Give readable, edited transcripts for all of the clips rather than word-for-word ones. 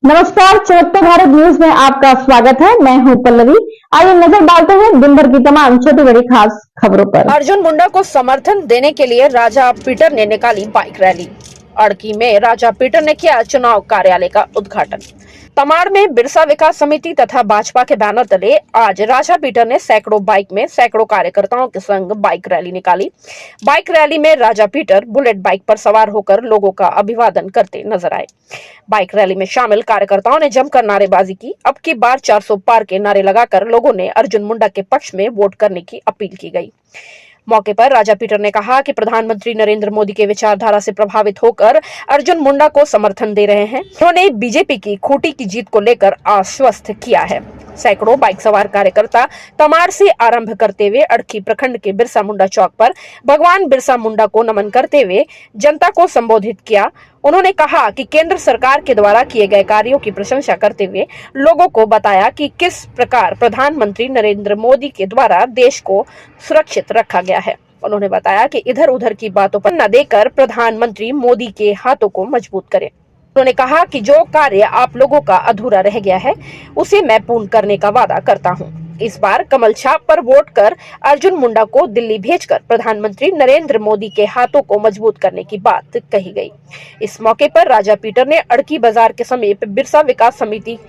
नमस्कार, चमकते भारत न्यूज में आपका स्वागत है। मैं हूं पल्लवी। आइए नजर डालते हैं दिन भर की तमाम छोटी बड़ी खास खबरों पर। अर्जुन मुंडा को समर्थन देने के लिए राजा पीटर ने निकाली बाइक रैली। अड़की में राजा पीटर ने किया चुनाव कार्यालय का उद्घाटन। तमाड़ में बिरसा विकास समिति तथा भाजपा के बैनर तले आज राजा पीटर ने सैकड़ों बाइक में सैकड़ों कार्यकर्ताओं के संग बाइक रैली निकाली। बाइक रैली में राजा पीटर बुलेट बाइक पर सवार होकर लोगों का अभिवादन करते नजर आए। बाइक रैली में शामिल कार्यकर्ताओं ने जमकर नारेबाजी की। अब की बार 400 पार के नारे लगाकर लोगों ने अर्जुन मुंडा के पक्ष में वोट करने की अपील की गई। मौके पर राजा पीटर ने कहा कि प्रधानमंत्री नरेंद्र मोदी के विचारधारा से प्रभावित होकर अर्जुन मुंडा को समर्थन दे रहे हैं। उन्होंने बीजेपी की खूंटी की जीत को लेकर आश्वस्त किया है। सैकड़ों बाइक सवार कार्यकर्ता तमाड़ से आरंभ करते हुए अड़की प्रखंड के बिरसा मुंडा चौक पर भगवान बिरसा मुंडा को नमन करते हुए जनता को संबोधित किया। उन्होंने कहा कि केंद्र सरकार के द्वारा किए गए कार्यों की प्रशंसा करते हुए लोगों को बताया कि किस प्रकार प्रधानमंत्री नरेंद्र मोदी के द्वारा देश को सुरक्षित रखा गया है। उन्होंने बताया कि इधर उधर की बातों पर न देकर प्रधानमंत्री मोदी के हाथों को मजबूत करें। उन्होंने कहा कि जो कार्य आप लोगों का अधूरा रह गया है उसे मैं पूर्ण करने का वादा करता हूं। इस बार कमल छाप पर वोट कर अर्जुन मुंडा को दिल्ली भेजकर प्रधानमंत्री नरेंद्र मोदी के हाथों को मजबूत करने की बात कही गई। इस मौके पर राजा पीटर ने अड़की बाजार के समीप बिरसा विकास समिति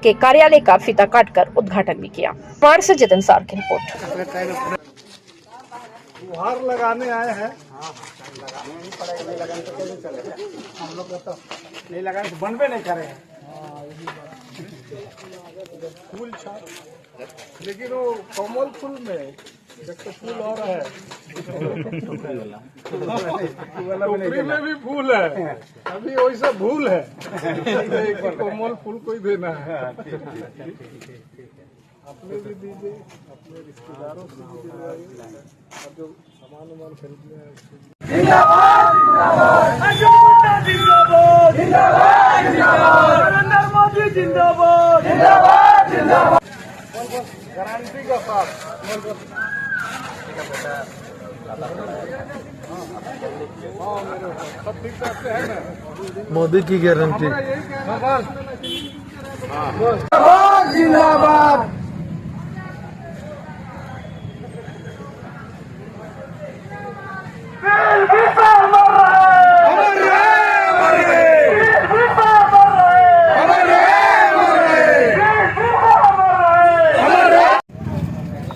के कार्यालय का फीता काटकर उद्घाटन भी किया। कुमार से जितन सार की रिपोर्ट। गुहार लगाने आए हैं। हम लोग तो नहीं लगाने से बनबे नहीं करे हैं। फूल छाप, लेकिन वो कमल फूल में एक तो फूल और है, टोकरी में भी फूल है, अभी वैसा भूल है। कमल फूल कोई देना है, अपने भी दीजिए, अपने रिश्तेदारों से भी दिलवाइए, और जो सामान खरीदने हैं। जिंदाबाद जिंदाबाद जिंदाबाद जिंदाबाद जिंदाबाद नरेंद्र मोदी जिंदाबाद जिंदाबाद जिंदाबाद। गारंटी का साथ सब ठीक ठाक से है ना? मोदी की गारंटी। जिंदाबाद जिंदाबाद।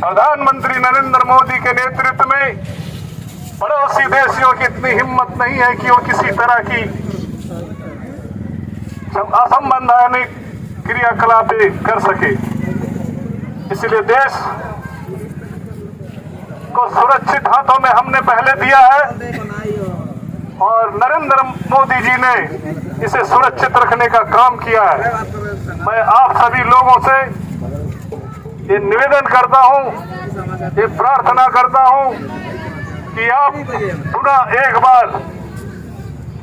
प्रधानमंत्री नरेंद्र मोदी के नेतृत्व में पड़ोसी देशों की इतनी हिम्मत नहीं है कि वो किसी तरह की असंवैधानिक क्रियाकलापें कर सके। इसलिए देश को सुरक्षित हाथों में हमने पहले दिया है और नरेंद्र मोदी जी ने इसे सुरक्षित रखने का काम किया है। मैं आप सभी लोगों से ये निवेदन करता हूँ, ये प्रार्थना करता हूँ कि आप पुनः एक बार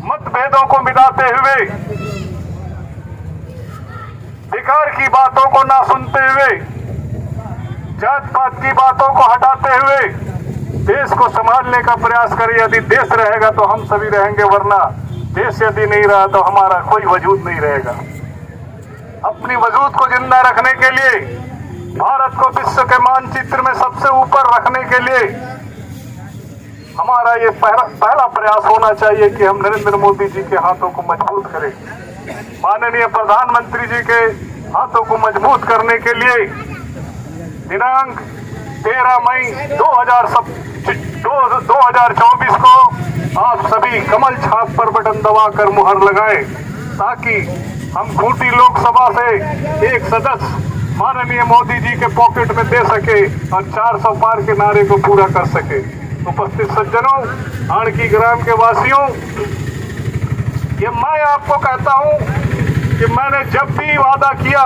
मतभेदों को मिटाते हुए, विकार की बातों को ना सुनते हुए, जात पात की बातों को हटाते हुए देश को संभालने का प्रयास करें। यदि देश रहेगा तो हम सभी रहेंगे, वरना देश यदि नहीं रहा तो हमारा कोई वजूद नहीं रहेगा। अपनी वजूद को जिंदा रखने के लिए, भारत को विश्व के मानचित्र में सबसे ऊपर रखने के लिए हमारा ये पहला प्रयास होना चाहिए कि हम नरेंद्र मोदी जी के हाथों को मजबूत करें। माननीय प्रधानमंत्री जी के हाथों को मजबूत करने के लिए दिनांक 13 मई 2024 को आप सभी कमल छाप पर बटन दबाकर मुहर लगाएं, ताकि हम खूंटी लोकसभा से एक सदस्य माननीय मोदी जी के पॉकेट में दे सके और 400 पार के नारे को पूरा कर सके। उपस्थित सज्जनों, अड़की ग्राम के वासियों, ये मैं आपको कहता हूं कि मैंने जब भी वादा किया,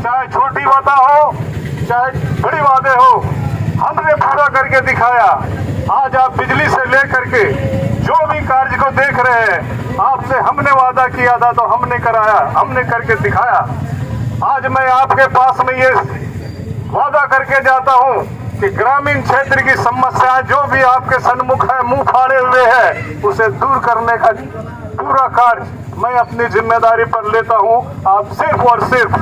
चाहे छोटी वादा हो चाहे बड़ी वादे हो, हमने पूरा करके दिखाया। आज आप बिजली से लेकर के जो भी कार्य को देख रहे हैं, आपसे हमने वादा किया था तो हमने कराया, हमने करके दिखाया। आज मैं आपके पास में ये वादा करके जाता हूं कि ग्रामीण क्षेत्र की समस्याएं जो भी आपके सन्मुख है, मुंह फाड़े हुए है, उसे दूर करने का पूरा कार्य मैं अपनी जिम्मेदारी पर लेता हूं। आप सिर्फ और सिर्फ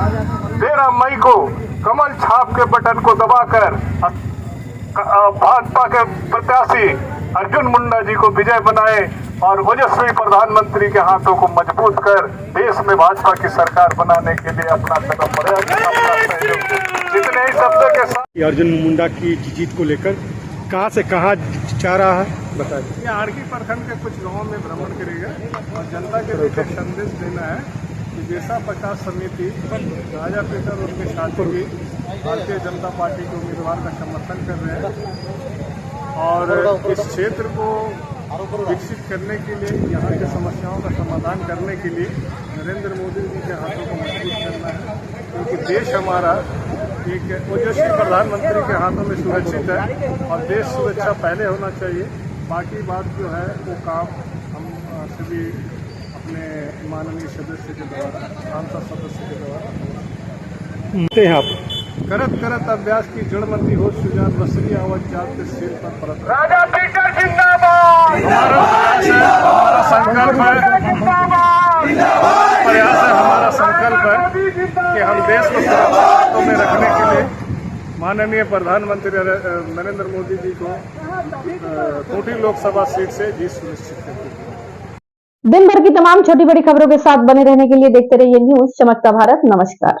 13 मई को कमल छाप के बटन को दबाकर भाजपा के प्रत्याशी अर्जुन मुंडा जी को विजय बनाए और ओजस्वी प्रधानमंत्री के हाथों को मजबूत कर देश में भाजपा की सरकार बनाने के लिए अपना कदम बढ़ाया। जितने ही शब्दों के साथ अर्जुन मुंडा की जीत को लेकर कहां से कहां जा रहा है बताइए। ये आड़की प्रखंड के कुछ गांवों में भ्रमण करेगा और जनता के लिए एक संदेश देना है कि जैसा 50 समिति राजा पीटर उनके साथी भी भारतीय जनता पार्टी के उम्मीदवार का समर्थन कर रहे हैं और इस क्षेत्र को विकसित करने के लिए, यहाँ की समस्याओं का समाधान करने के लिए नरेंद्र मोदी जी के हाथों को मजबूत करना है, क्योंकि देश हमारा एक ओजस्वी प्रधानमंत्री के हाथों में सुरक्षित है और देश सुरक्षा पहले होना चाहिए। बाकी बात जो है वो काम हम सभी अपने माननीय सदस्य के द्वारा, सांसद सदस्य के द्वारा आप करत करत अभ्यास की जड़मंदी हो सुजान बसरी आवाज जात के सिर पर परत राजा पीटर जिंदाबाद। हमारा संकल्प है, प्रयास है, हमारा संकल्प है कि हम देश को सुरक्षित हाथों में रखने के लिए माननीय प्रधानमंत्री नरेंद्र मोदी जी को खूंटी लोकसभा सीट से जीत सुनिश्चित करेंगे। दिन भर की तमाम छोटी बड़ी खबरों के साथ बने रहने के लिए देखते रहिए न्यूज़ चमकता भारत। नमस्कार।